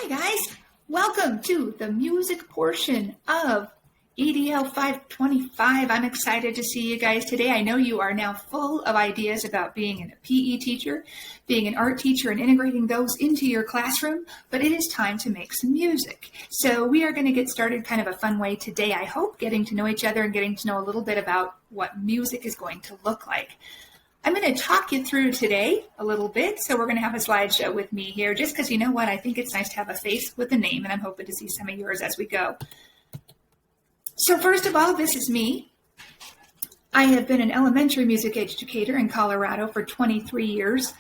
Hi guys, welcome to the music portion of EDL 525. I'm excited to see you guys today. I know you are now full of ideas about being a PE teacher, being an art teacher, and integrating those into your classroom, but it is time to make some music. So we are going to get started kind of a fun way today, I hope, getting to know each other and getting to know a little bit about what music is going to look like. I'm going to talk you through today a little bit. So we're going to have a slideshow with me here, just because you know what? I think it's nice to have a face with a name, and I'm hoping to see some of yours as we go. So first of all, this is me. I have been an elementary music educator in Colorado for 23 years.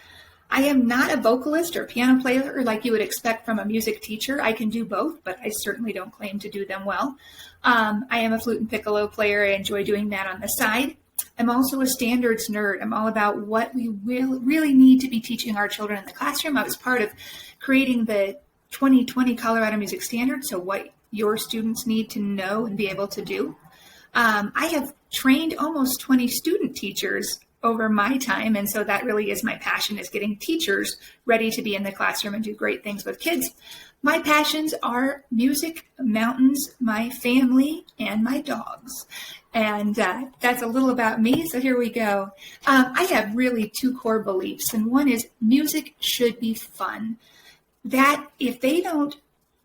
I am not a vocalist or piano player like you would expect from a music teacher. I can do both, but I certainly don't claim to do them well. I am a flute and piccolo player. I enjoy doing that on the side. I'm also a standards nerd. I'm all about what we really need to be teaching our children in the classroom. I was part of creating the 2020 Colorado Music Standards, so what your students need to know and be able to do. I have trained almost 20 student teachers over my time, and so that really is my passion, is getting teachers ready to be in the classroom and do great things with kids. My passions are music, mountains, my family, and my dogs. And that's a little about me, so here we go. I have really two core beliefs, and one is music should be fun. That if they don't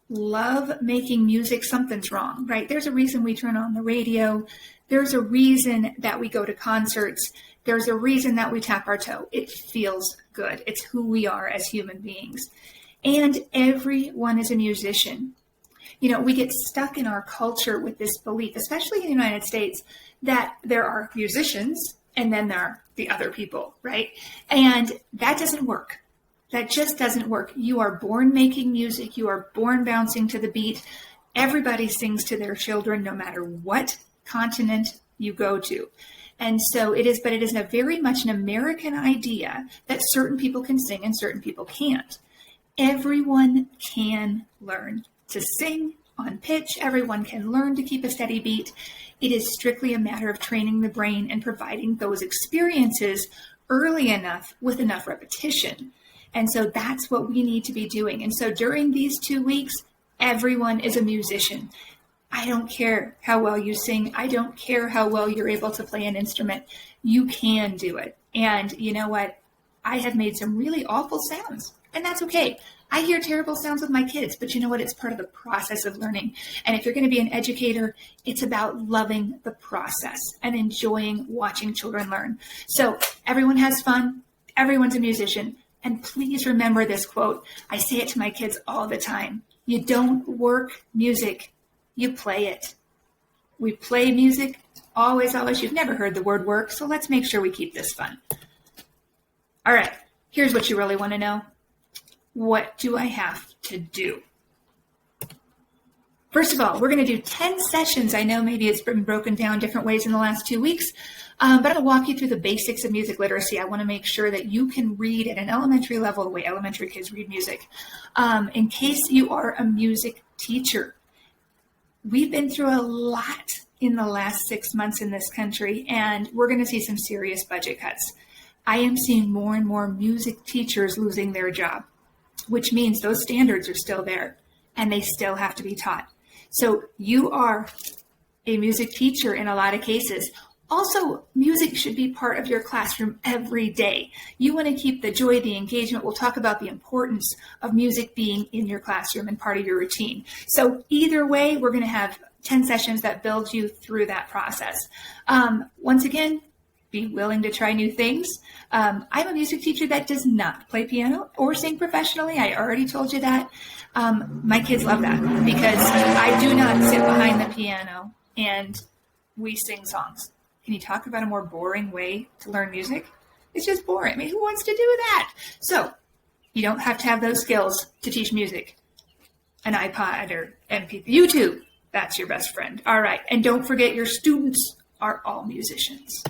love making music, something's wrong, right? There's a reason we turn on the radio. There's a reason that we go to concerts. There's a reason that we tap our toe. It feels good. It's who we are as human beings. And everyone is a musician. You know, we get stuck in our culture with this belief, especially in the United States, that there are musicians and then there are the other people, right? And that doesn't work. That just doesn't work. You are born making music. You are born bouncing to the beat. Everybody sings to their children, no matter what continent you go to. And so it is, but it is a very much an American idea that certain people can sing and certain people can't. Everyone can learn to sing on pitch. Everyone can learn to keep a steady beat. It is strictly a matter of training the brain and providing those experiences early enough with enough repetition. And so that's what we need to be doing. And so during these 2 weeks, everyone is a musician. I don't care how well you sing. I don't care how well you're able to play an instrument. You can do it. And you know what? I have made some really awful sounds, and that's okay. I hear terrible sounds with my kids, but you know what? It's part of the process of learning. And if you're going to be an educator, it's about loving the process and enjoying watching children learn. So everyone has fun. Everyone's a musician. And please remember this quote. I say it to my kids all the time. You don't work music, you play it. We play music always, always. You've never heard the word work, so let's make sure we keep this fun. All right, here's what you really want to know. What do I have to do? First of all, we're going to do 10 sessions. I know maybe it's been broken down different ways in the last 2 weeks, but I'm going to walk you through the basics of music literacy. I want to make sure that you can read at an elementary level the way elementary kids read music. In case you are a music teacher, we've been through a lot in the last 6 months in this country, and we're going to see some serious budget cuts. I am seeing more and more music teachers losing their job, which means those standards are still there and they still have to be taught. So you are a music teacher in a lot of cases. Also, music should be part of your classroom every day. You want to keep the joy, the engagement. We'll talk about the importance of music being in your classroom and part of your routine. So either way, we're going to have 10 sessions that build you through that process. Once again, be willing to try new things. I'm a music teacher that does not play piano or sing professionally. I already told you that. My kids love that because I do not sit behind the piano and we sing songs. Can you talk about a more boring way to learn music? It's just boring. I mean, who wants to do that? So you don't have to have those skills to teach music. An iPod or MP3, YouTube, that's your best friend. All right. And don't forget, your students are all musicians.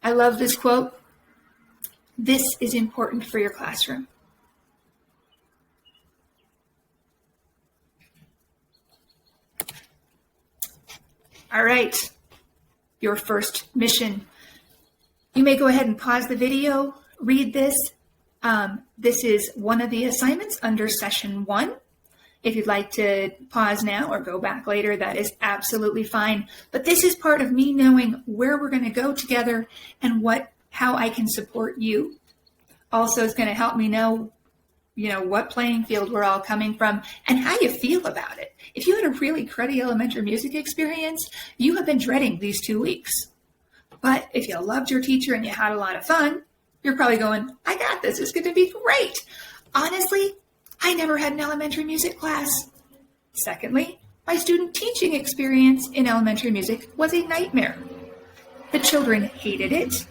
I love this quote. This is important for your classroom. All right, your first mission. You may go ahead and pause the video, read this, This is one of the assignments under session 1. If you'd like to pause now or go back later, that is absolutely fine. But this is part of me knowing where we're going to go together and how I can support you. Also, it's going to help me know, what playing field we're all coming from and how you feel about it. If you had a really cruddy elementary music experience, you have been dreading these 2 weeks. But if you loved your teacher and you had a lot of fun, you're probably going, I got this. It's going to be great. Honestly, I never had an elementary music class. Secondly, my student teaching experience in elementary music was a nightmare. The children hated it.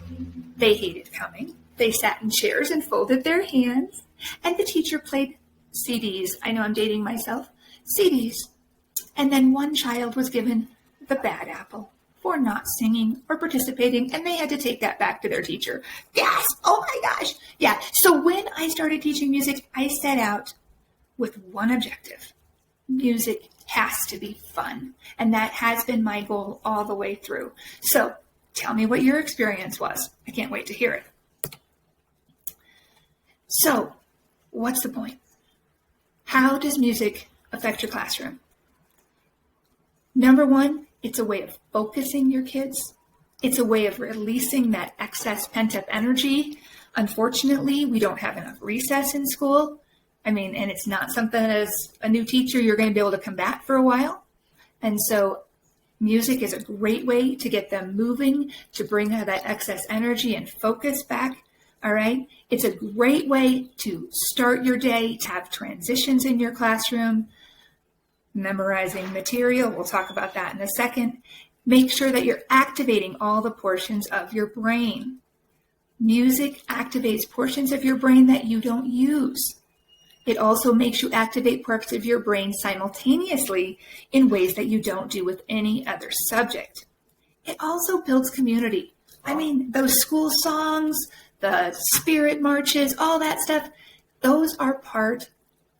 They hated coming. They sat in chairs and folded their hands. And the teacher played CDs. I know I'm dating myself. CDs. And then one child was given the bad apple for not singing or participating, and they had to take that back to their teacher. Yes! Oh my gosh! Yeah, so when I started teaching music, I set out with one objective. Music has to be fun, and that has been my goal all the way through. So tell me what your experience was. I can't wait to hear it. So, what's the point? How does music affect your classroom? Number 1, it's a way of focusing your kids. It's a way of releasing that excess pent-up energy. Unfortunately, we don't have enough recess in school. And it's not something as a new teacher you're going to be able to combat for a while. And so music is a great way to get them moving, to bring that excess energy and focus back. All right. It's a great way to start your day, to have transitions in your classroom, memorizing material. We'll talk about that in a second. Make sure that you're activating all the portions of your brain. Music activates portions of your brain that you don't use. It also makes you activate parts of your brain simultaneously in ways that you don't do with any other subject. It also builds community. Those school songs, the spirit marches, all that stuff, those are part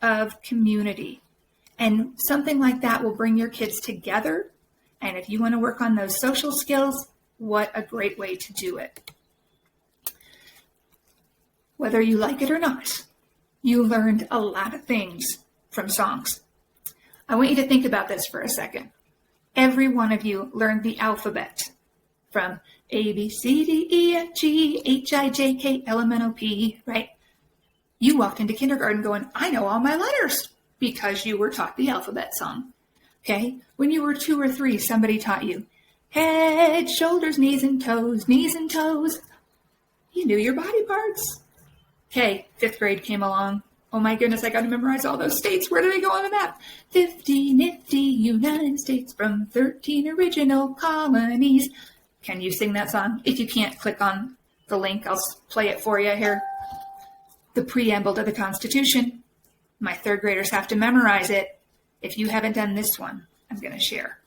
of community. And something like that will bring your kids together. And if you want to work on those social skills, what a great way to do it. Whether you like it or not, you learned a lot of things from songs. I want you to think about this for a second. Every one of you learned the alphabet from A, B, C, D, E, F, G, H, I, J, K, L, M, N, O, P, right? You walked into kindergarten going, I know all my letters, because you were taught the alphabet song. Okay? When you were 2 or 3, somebody taught you head, shoulders, knees and toes, knees and toes. You knew your body parts. Okay, 5th grade came along. Oh my goodness, I got to memorize all those states. Where do they go on the map? 50 nifty United States from 13 original colonies. Can you sing that song? If you can't, click on the link. I'll play it for you here. The preamble to the Constitution. My 3rd graders have to memorize it. If you haven't done this one, I'm going to share.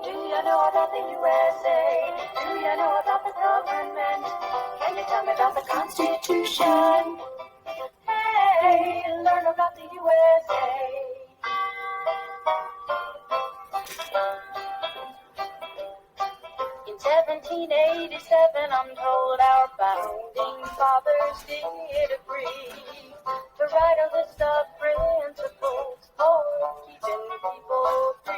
Do you know about the USA? Do you know about the government? Can you tell me about the Constitution? Hey, learn about the USA. In 1787, I'm told our founding fathers did agree to write a list of principles for keeping people free.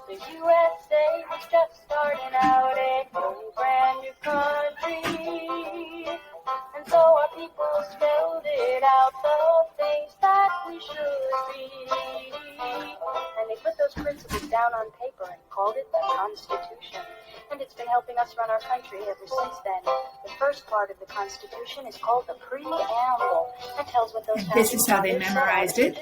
The USA was just starting out a brand new country, and so our people spelled it out, the things that we should be. And they put those principles down on paper and called it the Constitution. And it's been helping us run our country ever since then. The first part of the Constitution is called the preamble and tells what those this is how they memorized it.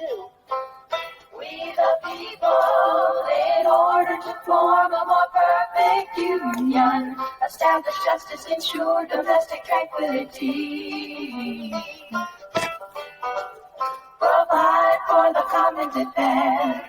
We the people, in order to form a more perfect union, establish justice, ensure domestic tranquility, provide for the common defense,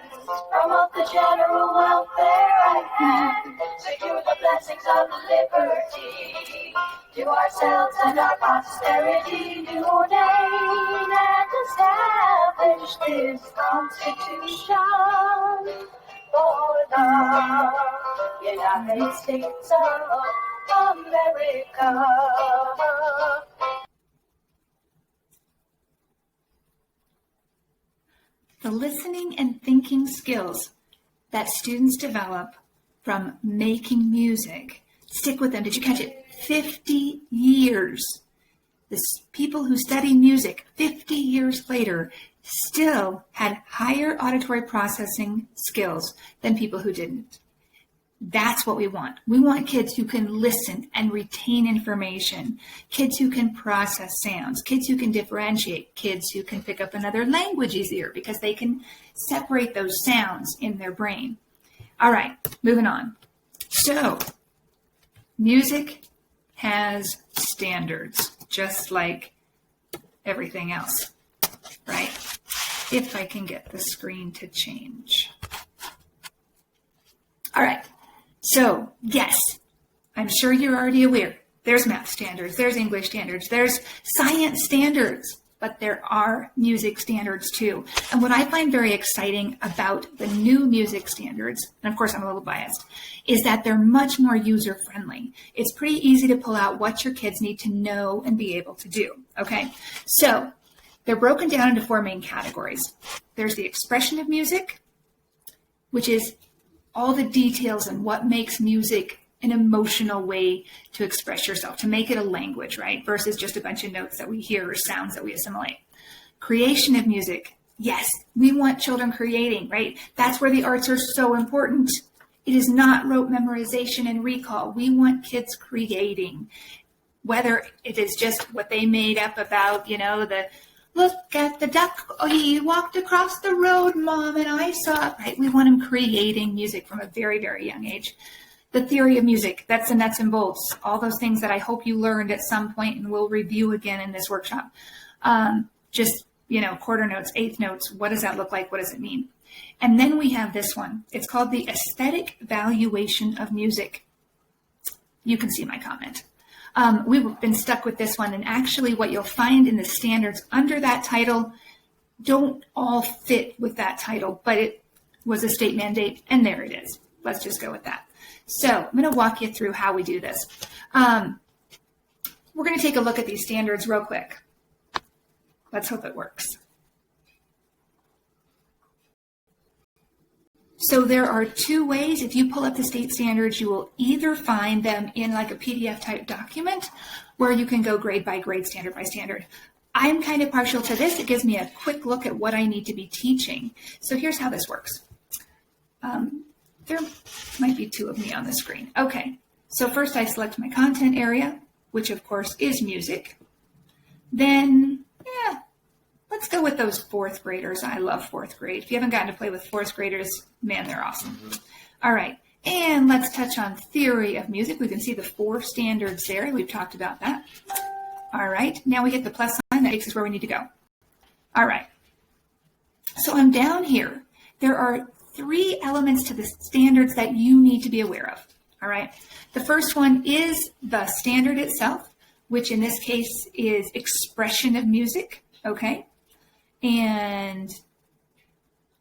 promote the general welfare at hand, secure the blessings of liberty, to ourselves and our posterity, new ordain and establish this Constitution for the United States of America. The listening and thinking skills that students develop from making music stick with them. Did you catch it? 50 years. The people who study music 50 years later still had higher auditory processing skills than people who didn't. That's what we want. We want kids who can listen and retain information, kids who can process sounds, kids who can differentiate, kids who can pick up another language easier because they can separate those sounds in their brain. All right, moving on. So, music has standards, just like everything else, right? If I can get the screen to change. All right. So, yes, I'm sure you're already aware. There's math standards, there's English standards, there's science standards, but there are music standards too. And what I find very exciting about the new music standards, and of course I'm a little biased, is that they're much more user-friendly. It's pretty easy to pull out what your kids need to know and be able to do, okay? So, they're broken down into 4 main categories. There's the expression of music, which is all the details and what makes music an emotional way to express yourself, to make it a language, right? Versus just a bunch of notes that we hear or sounds that we assimilate. Creation of music. Yes, we want children creating, right? That's where the arts are so important. It is not rote memorization and recall. We want kids creating, whether it is just what they made up about, the look at the duck, oh, he walked across the road, Mom, and I saw it, right? We want them creating music from a very, very young age. The theory of music, that's the nuts and bolts, all those things that I hope you learned at some point and we'll review again in this workshop. Quarter notes, eighth notes, what does that look like? What does it mean? And then we have this one. It's called the aesthetic valuation of music. You can see my comment. We've been stuck with this one, and actually what you'll find in the standards under that title don't all fit with that title, but it was a state mandate, and there it is. Let's just go with that. So I'm going to walk you through how we do this. We're going to take a look at these standards real quick. Let's hope it works. So there are 2 ways. If you pull up the state standards, you will either find them in like a PDF type document where you can go grade by grade, standard by standard. I'm kind of partial to this. It gives me a quick look at what I need to be teaching. So here's how this works. There might be 2 of me on the screen. Okay, so first I select my content area, which of course is music. Then, let's go with those 4th graders. I love 4th grade. If you haven't gotten to play with 4th graders, man, they're awesome. All right, and let's touch on theory of music. We can see the 4 standards there. We've talked about that. All right, now we hit the plus sign. That takes us where we need to go. All right, so I'm down here. There are 3 elements to the standards that you need to be aware of. All right, the first one is the standard itself, which in this case is expression of music. Okay. And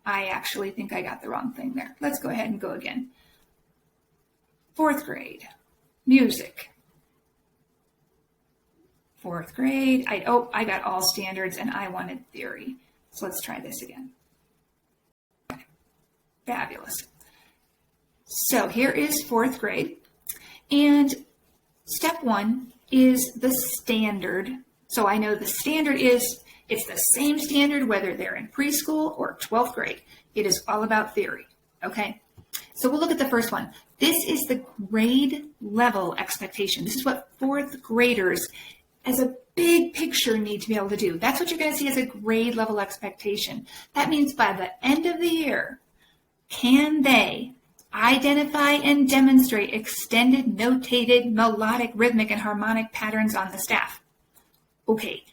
I actually think I got the wrong thing there. Let's go ahead and go again. 4th grade, music. 4th grade, I got all standards and I wanted theory. So let's try this again. Okay. Fabulous. So here is 4th grade. And step 1 is the standard. So I know the standard is, it's the same standard whether they're in preschool or 12th grade. It is all about theory, okay? So we'll look at the first one. This is the grade level expectation. This is what 4th graders as a big picture need to be able to do. That's what you're going to see as a grade level expectation. That means by the end of the year, can they identify and demonstrate extended, notated, melodic, rhythmic, and harmonic patterns on the staff? Okay,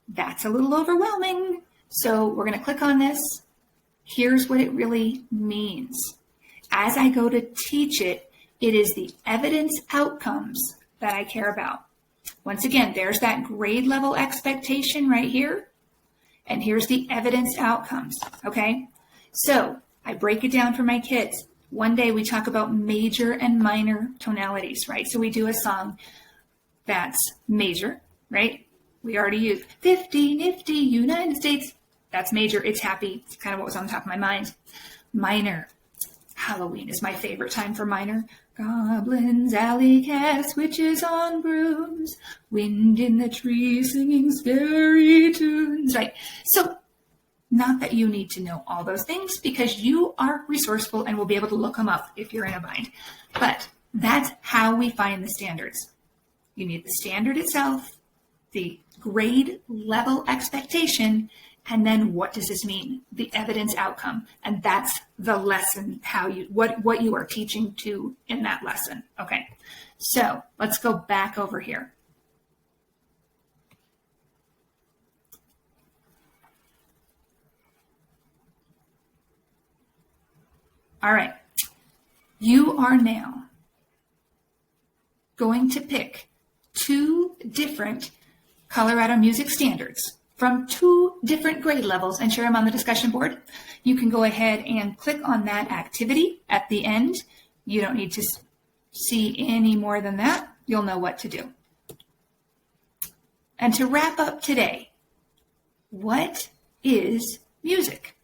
that's a little overwhelming. So we're going to click on this. Here's what it really means. As I go to teach it, it is the evidence outcomes that I care about. Once again, there's that grade level expectation right here. And here's the evidence outcomes, okay? So I break it down for my kids. One day we talk about major and minor tonalities, right? So we do a song that's major, right? We already used 50, nifty, United States. That's major, it's happy. It's kind of what was on top of my mind. Minor, Halloween is my favorite time for minor. Goblins, alley cats, witches on brooms, wind in the trees singing scary tunes, right? So not that you need to know all those things because you are resourceful and will be able to look them up if you're in a bind. But that's how we find the standards. You need the standard itself, the grade level expectation, and then what does this mean? The evidence outcome. And that's the lesson, what you are teaching to in that lesson. Okay, so let's go back over here. All right, you are now going to pick 2 different Colorado music standards from 2 different grade levels and share them on the discussion board. You can go ahead and click on that activity at the end. You don't need to see any more than that. You'll know what to do. And to wrap up today, what is music?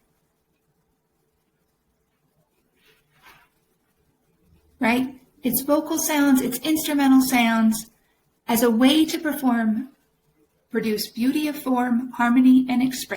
Right? It's vocal sounds, it's instrumental sounds as a way to produce beauty of form, harmony, and expression.